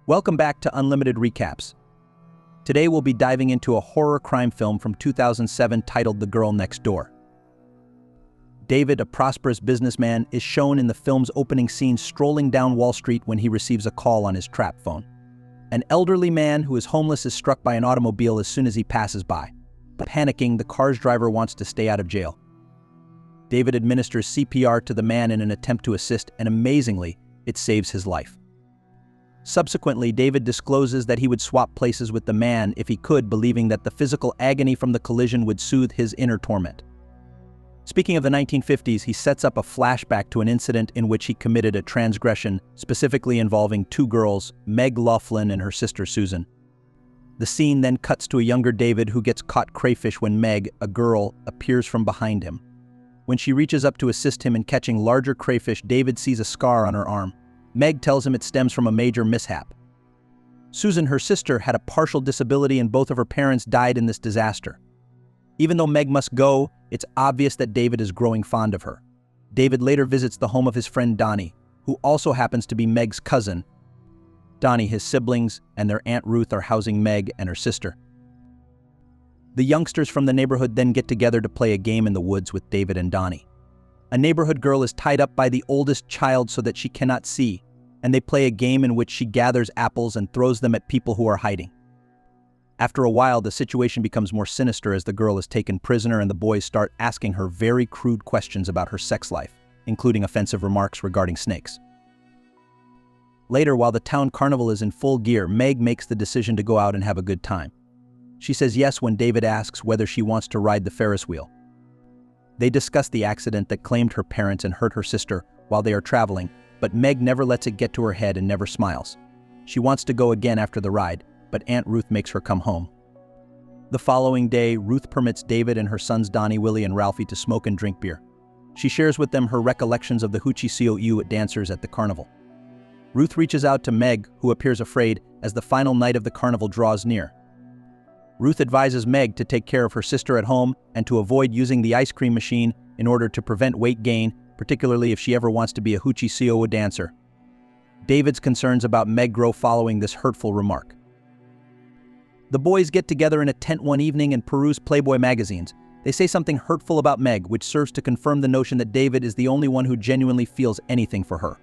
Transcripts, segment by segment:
Welcome back to Unlimited Recaps. Today we'll be diving into a horror crime film from 2007 titled The Girl Next Door. David, a prosperous businessman, is shown in the film's opening scene strolling down Wall Street when he receives a call on his trap phone. An elderly man who is homeless is struck by an automobile as soon as he passes by. Panicking, the car's driver wants to stay out of jail. David administers CPR to the man in an attempt to assist, and amazingly, it saves his life. Subsequently, David discloses that he would swap places with the man if he could, believing that the physical agony from the collision would soothe his inner torment. Speaking of the 1950s, he sets up a flashback to an incident in which he committed a transgression, specifically involving two girls, Meg Laughlin and her sister Susan. The scene then cuts to a younger David who gets caught crayfish when Meg, a girl, appears from behind him. When she reaches up to assist him in catching larger crayfish, David sees a scar on her arm. Meg tells him it stems from a major mishap. Susan, her sister, had a partial disability and both of her parents died in this disaster. Even though Meg must go, it's obvious that David is growing fond of her. David later visits the home of his friend Donnie, who also happens to be Meg's cousin. Donnie, his siblings, and their Aunt Ruth are housing Meg and her sister. The youngsters from the neighborhood then get together to play a game in the woods with David and Donnie. A neighborhood girl is tied up by the oldest child so that she cannot see, and they play a game in which she gathers apples and throws them at people who are hiding. After a while, the situation becomes more sinister as the girl is taken prisoner and the boys start asking her very crude questions about her sex life, including offensive remarks regarding snakes. Later, while the town carnival is in full gear, Meg makes the decision to go out and have a good time. She says yes when David asks whether she wants to ride the Ferris wheel. They discuss the accident that claimed her parents and hurt her sister while they are traveling, but Meg never lets it get to her head and never smiles. She wants to go again after the ride, but Aunt Ruth makes her come home. The following day, Ruth permits David and her sons Donnie, Willie, and Ralphie to smoke and drink beer. She shares with them her recollections of the hoochie cou dancers at the carnival. Ruth reaches out to Meg, who appears afraid as the final night of the carnival draws near. Ruth advises Meg to take care of her sister at home and to avoid using the ice cream machine in order to prevent weight gain, particularly if she ever wants to be a hoochie cou dancer. David's concerns about Meg grow following this hurtful remark. The boys get together in a tent one evening and peruse Playboy magazines. They say something hurtful about Meg, which serves to confirm the notion that David is the only one who genuinely feels anything for her.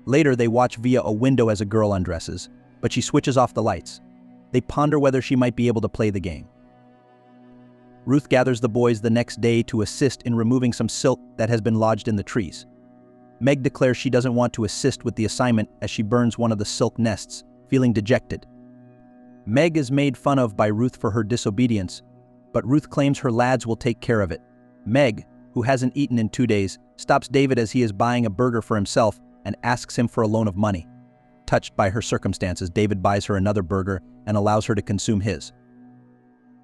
Later, they watch via a window as a girl undresses, but she switches off the lights. They ponder whether she might be able to play the game. Ruth gathers the boys the next day to assist in removing some silk that has been lodged in the trees. Meg declares she doesn't want to assist with the assignment as she burns one of the silk nests, feeling dejected. Meg is made fun of by Ruth for her disobedience, but Ruth claims her lads will take care of it. Meg, who hasn't eaten in 2 days, stops David as he is buying a burger for himself and asks him for a loan of money. Touched by her circumstances, David buys her another burger and allows her to consume his.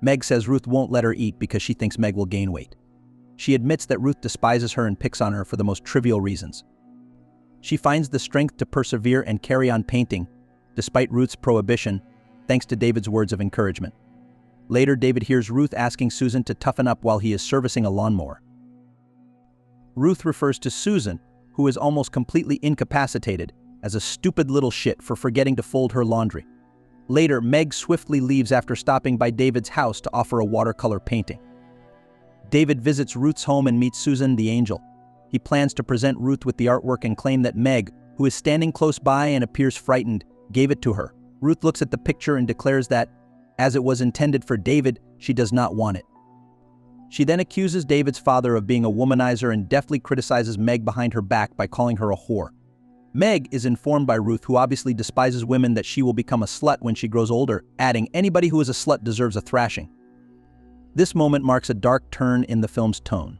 Meg says Ruth won't let her eat because she thinks Meg will gain weight. She admits that Ruth despises her and picks on her for the most trivial reasons. She finds the strength to persevere and carry on painting, despite Ruth's prohibition, thanks to David's words of encouragement. Later, David hears Ruth asking Susan to toughen up while he is servicing a lawnmower. Ruth refers to Susan, who is almost completely incapacitated, as a stupid little shit for forgetting to fold her laundry. Later, Meg swiftly leaves after stopping by David's house to offer a watercolor painting. David visits Ruth's home and meets Susan the angel. He plans to present Ruth with the artwork and claim that Meg, who is standing close by and appears frightened, gave it to her. Ruth looks at the picture and declares that, as it was intended for David, she does not want it. She then accuses David's father of being a womanizer and deftly criticizes Meg behind her back by calling her a whore. Meg is informed by Ruth, who obviously despises women, that she will become a slut when she grows older, adding, "Anybody who is a slut deserves a thrashing." This moment marks a dark turn in the film's tone.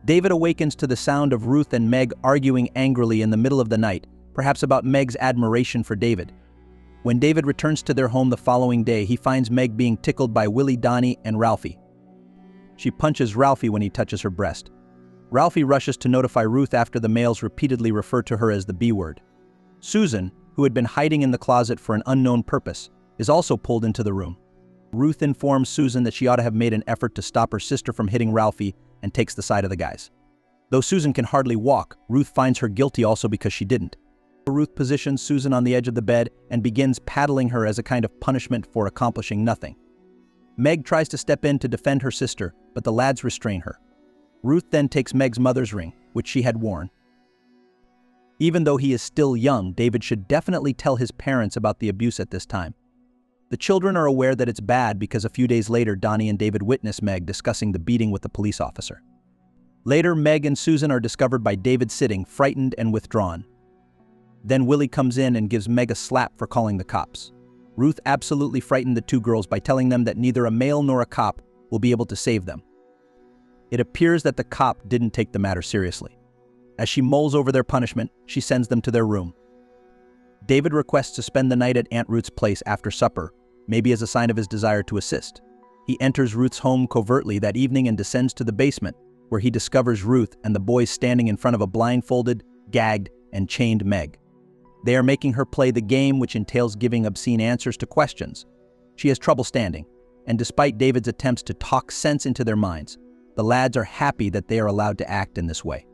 David awakens to the sound of Ruth and Meg arguing angrily in the middle of the night, perhaps about Meg's admiration for David. When David returns to their home the following day, he finds Meg being tickled by Willie, Donnie, and Ralphie. She punches Ralphie when he touches her breast. Ralphie rushes to notify Ruth after the males repeatedly refer to her as the B word. Susan, who had been hiding in the closet for an unknown purpose, is also pulled into the room. Ruth informs Susan that she ought to have made an effort to stop her sister from hitting Ralphie and takes the side of the guys. Though Susan can hardly walk, Ruth finds her guilty also because she didn't. Ruth positions Susan on the edge of the bed and begins paddling her as a kind of punishment for accomplishing nothing. Meg tries to step in to defend her sister, but the lads restrain her. Ruth then takes Meg's mother's ring, which she had worn. Even though he is still young, David should definitely tell his parents about the abuse at this time. The children are aware that it's bad because a few days later, Donnie and David witness Meg discussing the beating with the police officer. Later, Meg and Susan are discovered by David sitting, frightened and withdrawn. Then Willie comes in and gives Meg a slap for calling the cops. Ruth absolutely frightened the two girls by telling them that neither a male nor a cop will be able to save them. It appears that the cop didn't take the matter seriously. As she mulls over their punishment, she sends them to their room. David requests to spend the night at Aunt Ruth's place after supper, maybe as a sign of his desire to assist. He enters Ruth's home covertly that evening and descends to the basement, where he discovers Ruth and the boys standing in front of a blindfolded, gagged, and chained Meg. They are making her play the game, which entails giving obscene answers to questions. She has trouble standing, and despite David's attempts to talk sense into their minds, the lads are happy that they are allowed to act in this way.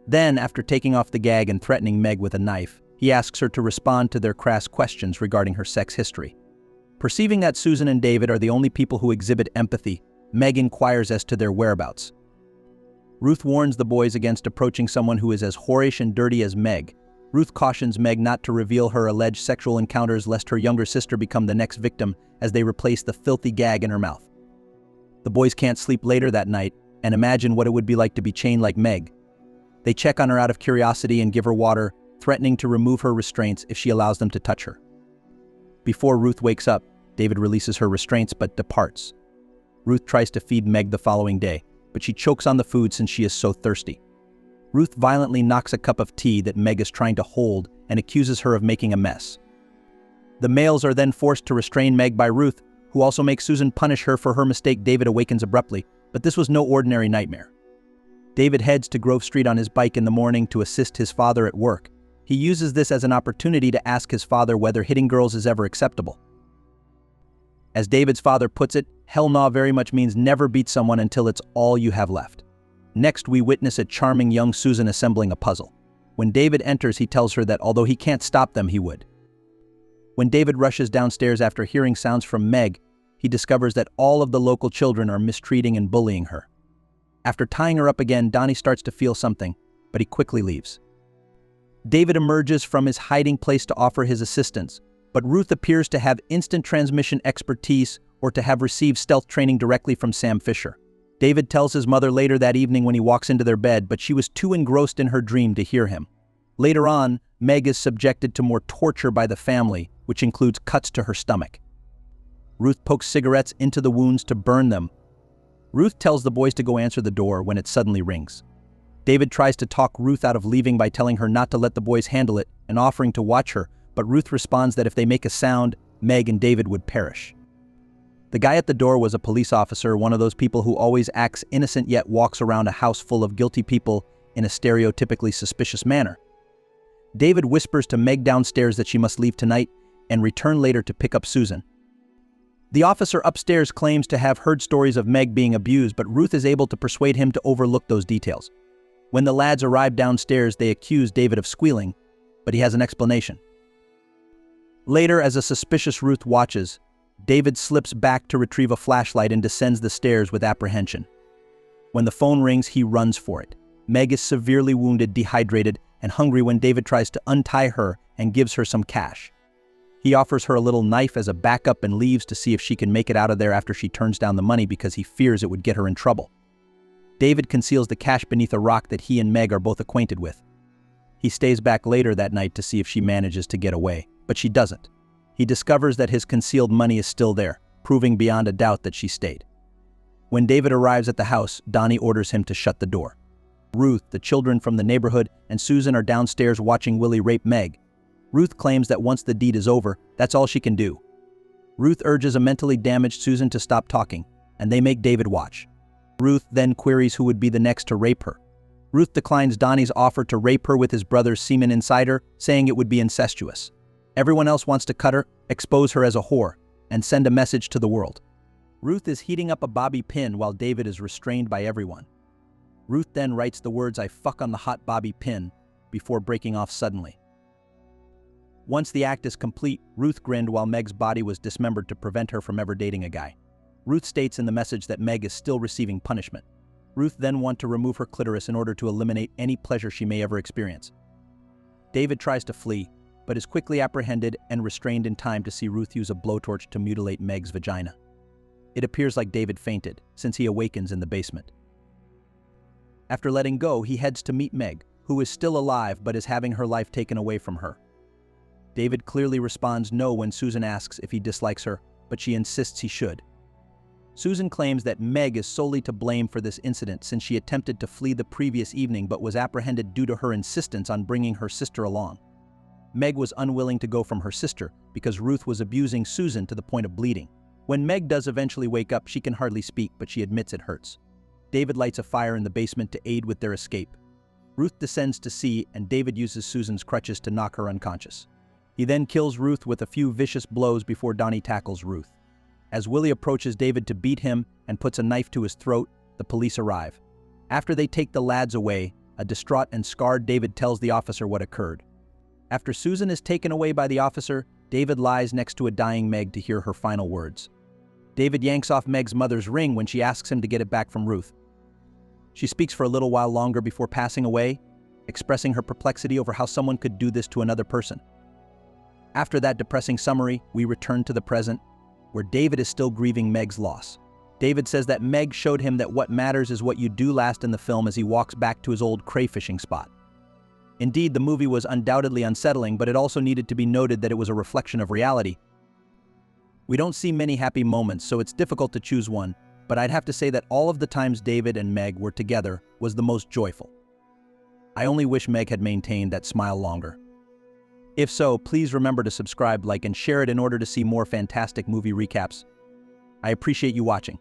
Then, after taking off the gag and threatening Meg with a knife, he asks her to respond to their crass questions regarding her sex history. Perceiving that Susan and David are the only people who exhibit empathy, Meg inquires as to their whereabouts. Ruth warns the boys against approaching someone who is as whorish and dirty as Meg. Ruth cautions Meg not to reveal her alleged sexual encounters lest her younger sister become the next victim as they replace the filthy gag in her mouth. The boys can't sleep later that night and imagine what it would be like to be chained like Meg. They check on her out of curiosity and give her water, threatening to remove her restraints if she allows them to touch her. Before Ruth wakes up, David releases her restraints but departs. Ruth tries to feed Meg the following day, but she chokes on the food since she is so thirsty. Ruth violently knocks a cup of tea that Meg is trying to hold and accuses her of making a mess. The males are then forced to restrain Meg by Ruth, who also makes Susan punish her for her mistake. David awakens abruptly, but this was no ordinary nightmare. David heads to Grove Street on his bike in the morning to assist his father at work. He uses this as an opportunity to ask his father whether hitting girls is ever acceptable. As David's father puts it, hell nah very much means never beat someone until it's all you have left. Next, we witness a charming young Susan assembling a puzzle. When David enters, he tells her that although he can't stop them, he would. When David rushes downstairs after hearing sounds from Meg, he discovers that all of the local children are mistreating and bullying her. After tying her up again, Donnie starts to feel something, but he quickly leaves. David emerges from his hiding place to offer his assistance, but Ruth appears to have instant transmission expertise or to have received stealth training directly from Sam Fisher. David tells his mother later that evening when he walks into their bed, but she was too engrossed in her dream to hear him. Later on, Meg is subjected to more torture by the family, which includes cuts to her stomach. Ruth pokes cigarettes into the wounds to burn them. Ruth tells the boys to go answer the door when it suddenly rings. David tries to talk Ruth out of leaving by telling her not to let the boys handle it and offering to watch her, but Ruth responds that if they make a sound, Meg and David would perish. The guy at the door was a police officer, one of those people who always acts innocent yet walks around a house full of guilty people in a stereotypically suspicious manner. David whispers to Meg downstairs that she must leave tonight and return later to pick up Susan. The officer upstairs claims to have heard stories of Meg being abused, but Ruth is able to persuade him to overlook those details. When the lads arrive downstairs, they accuse David of squealing, but he has an explanation. Later, as a suspicious Ruth watches, David slips back to retrieve a flashlight and descends the stairs with apprehension. When the phone rings, he runs for it. Meg is severely wounded, dehydrated, and hungry when David tries to untie her and gives her some cash. He offers her a little knife as a backup and leaves to see if she can make it out of there after she turns down the money because he fears it would get her in trouble. David conceals the cash beneath a rock that he and Meg are both acquainted with. He stays back later that night to see if she manages to get away, but she doesn't. He discovers that his concealed money is still there, proving beyond a doubt that she stayed. When David arrives at the house, Donnie orders him to shut the door. Ruth, the children from the neighborhood, and Susan are downstairs watching Willie rape Meg. Ruth claims that once the deed is over, that's all she can do. Ruth urges a mentally damaged Susan to stop talking, and they make David watch. Ruth then queries who would be the next to rape her. Ruth declines Donnie's offer to rape her with his brother's semen inside her, saying it would be incestuous. Everyone else wants to cut her, expose her as a whore, and send a message to the world. Ruth is heating up a bobby pin while David is restrained by everyone. Ruth then writes the words "I fuck on the hot bobby pin" before breaking off suddenly. Once the act is complete, Ruth grinned while Meg's body was dismembered to prevent her from ever dating a guy. Ruth states in the message that Meg is still receiving punishment. Ruth then wants to remove her clitoris in order to eliminate any pleasure she may ever experience. David tries to flee, but is quickly apprehended and restrained in time to see Ruth use a blowtorch to mutilate Meg's vagina. It appears like David fainted, since he awakens in the basement. After letting go, he heads to meet Meg, who is still alive but is having her life taken away from her. David clearly responds no when Susan asks if he dislikes her, but she insists he should. Susan claims that Meg is solely to blame for this incident since she attempted to flee the previous evening but was apprehended due to her insistence on bringing her sister along. Meg was unwilling to go from her sister because Ruth was abusing Susan to the point of bleeding. When Meg does eventually wake up, she can hardly speak, but she admits it hurts. David lights a fire in the basement to aid with their escape. Ruth descends to see, and David uses Susan's crutches to knock her unconscious. He then kills Ruth with a few vicious blows before Donnie tackles Ruth. As Willie approaches David to beat him and puts a knife to his throat, the police arrive. After they take the lads away, a distraught and scarred David tells the officer what occurred. After Susan is taken away by the officer, David lies next to a dying Meg to hear her final words. David yanks off Meg's mother's ring when she asks him to get it back from Ruth. She speaks for a little while longer before passing away, expressing her perplexity over how someone could do this to another person. After that depressing summary, we return to the present, where David is still grieving Meg's loss. David says that Meg showed him that what matters is what you do last in the film as he walks back to his old crayfishing spot. Indeed, the movie was undoubtedly unsettling, but it also needed to be noted that it was a reflection of reality. We don't see many happy moments, so it's difficult to choose one, but I'd have to say that all of the times David and Meg were together was the most joyful. I only wish Meg had maintained that smile longer. If so, please remember to subscribe, like, and share it in order to see more fantastic movie recaps. I appreciate you watching.